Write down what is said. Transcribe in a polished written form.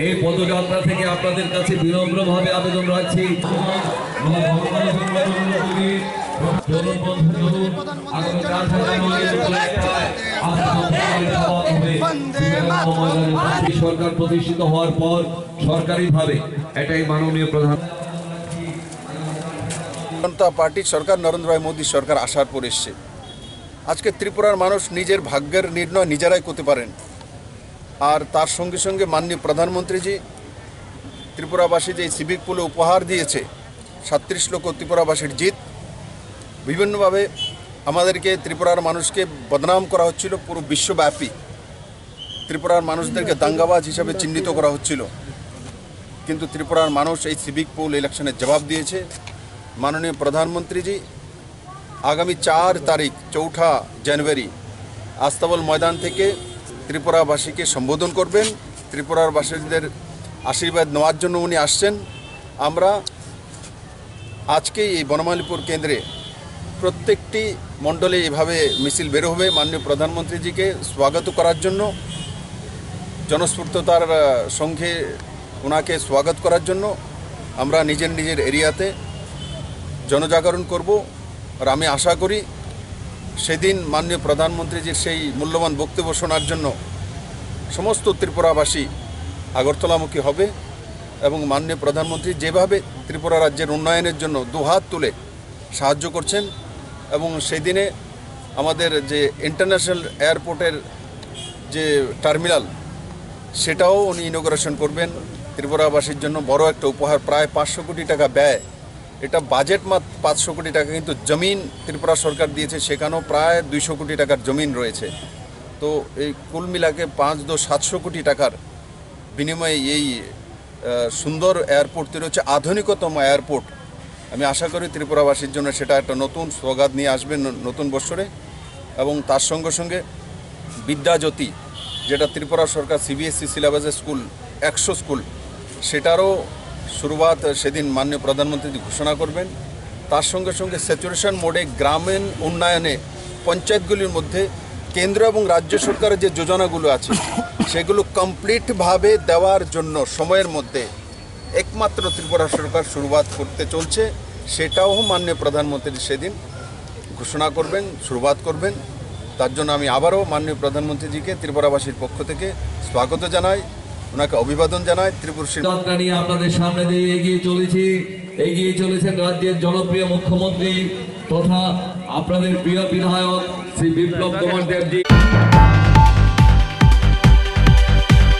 এই পদযাত্রা থেকে আপনাদের কাছে বিনম্রভাবে আবেদন রাখছি সরকার প্রতিষ্ঠিত হওয়ার পর সরকারিভাবে এটাই মাননীয় প্রধান জনতা পার্টির সরকার নরেন্দ্র ভাই মোদী সরকার আসার পর এসছে। আজকে ত্রিপুরার মানুষ নিজের ভাগ্যের নির্ণয় নিজেরাই করতে পারেন। আর তার সঙ্গে সঙ্গে মাননীয় প্রধানমন্ত্রীজি ত্রিপুরাবাসী যে সিভিক পুলে উপহার দিয়েছে ৩৭ লক্ষ ত্রিপুরাবাসীর জিত, বিভিন্নভাবে আমাদেরকে ত্রিপুরার মানুষকে বদনাম করা হচ্ছিল, পুরো বিশ্বব্যাপী ত্রিপুরার মানুষদেরকে দাঙ্গাবাজ হিসাবে চিহ্নিত করা হচ্ছিল, কিন্তু ত্রিপুরার মানুষ এই সিভিক পুল ইলেকশনের জবাব দিয়েছে। মাননীয় প্রধানমন্ত্রীজি আগামী ৪ তারিখ ৪ঠা জানুয়ারি আস্তাবল ময়দান থেকে ত্রিপুরাবাসীকে সম্বোধন করবেন। ত্রিপুরার বাসীদের আশীর্বাদ নেওয়ার জন্য উনি আসছেন। আমরা আজকেই এই বনমালীপুর কেন্দ্রে প্রত্যেকটি মণ্ডলে এভাবে মিছিল বের হবে মাননীয় প্রধানমন্ত্রীজিকে স্বাগত করার জন্য, জনস্ফূর্ততার সঙ্গে ওনাকে স্বাগত করার জন্য আমরা নিজের নিজের এরিয়াতে জনজাগরণ করব। আর আমি আশা করি সেদিন মাননীয় প্রধানমন্ত্রীজির সেই মূল্যবান বক্তব্য শোনার জন্য সমস্ত ত্রিপুরাবাসী আগরতলামুখী হবে এবং মাননীয় প্রধানমন্ত্রী যেভাবে ত্রিপুরা রাজ্যের উন্নয়নের জন্য দুহাত তুলে সাহায্য করছেন এবং সেদিনে আমাদের যে ইন্টারন্যাশনাল এয়ারপোর্টের যে টার্মিনাল সেটাও উনি ইনগ্রেশন করবেন। ত্রিপুরাবাসীর জন্য বড় একটা উপহার, প্রায় ৫০০ কোটি টাকা ব্যয়, এটা বাজেট মাত্র ৫০০ কোটি টাকা, কিন্তু জমিন ত্রিপুরা সরকার দিয়েছে, সেখানেও প্রায় ২০০ কোটি টাকার জমিন রয়েছে। তো এই কুল মিলাকে ৫-৭০০ কোটি টাকার বিনিময়ে এই সুন্দর এয়ারপোর্ট তৈরি হচ্ছে, আধুনিকতম এয়ারপোর্ট। আমি আশা করি ত্রিপুরাবাসীর জন্য সেটা একটা নতুন সৌগাত নিয়ে আসবে নতুন বৎসরে। এবং তার সঙ্গে সঙ্গে বিদ্যাজ্যোতি, যেটা ত্রিপুরা সরকার সিবিএসই সিলেবাসের স্কুল ১০০ স্কুল, সেটারও শুরুয়াত সেদিন মাননীয় প্রধানমন্ত্রী ঘোষণা করবেন। তার সঙ্গে সঙ্গে স্যাচুরেশন মোডে গ্রামীণ উন্নয়নে পঞ্চায়েতগুলির মধ্যে কেন্দ্র এবং রাজ্য সরকারের যে যোজনাগুলো আছে সেগুলো কমপ্লিটভাবে দেওয়ার জন্য সময়ের মধ্যে একমাত্র ত্রিপুরা সরকার শুরুয়াত করতে চলছে, সেটাও মাননীয় প্রধানমন্ত্রী সেদিন ঘোষণা করবেন, শুরুয়াত করবেন। তার জন্য আমি আবারও মাননীয় প্রধানমন্ত্রীজিকে ত্রিপুরাবাসীর পক্ষ থেকে স্বাগত জানাই, ওনাকে অভিবাদন জানাই। ত্রিপুরা নিয়ে আপনাদের সামনে দিয়ে এগিয়ে চলেছেন রাজ্যের জনপ্রিয় মুখ্যমন্ত্রী তথা আপনাদের প্রিয় বিধায়ক শ্রী বিপ্লব কুমার দেবজি।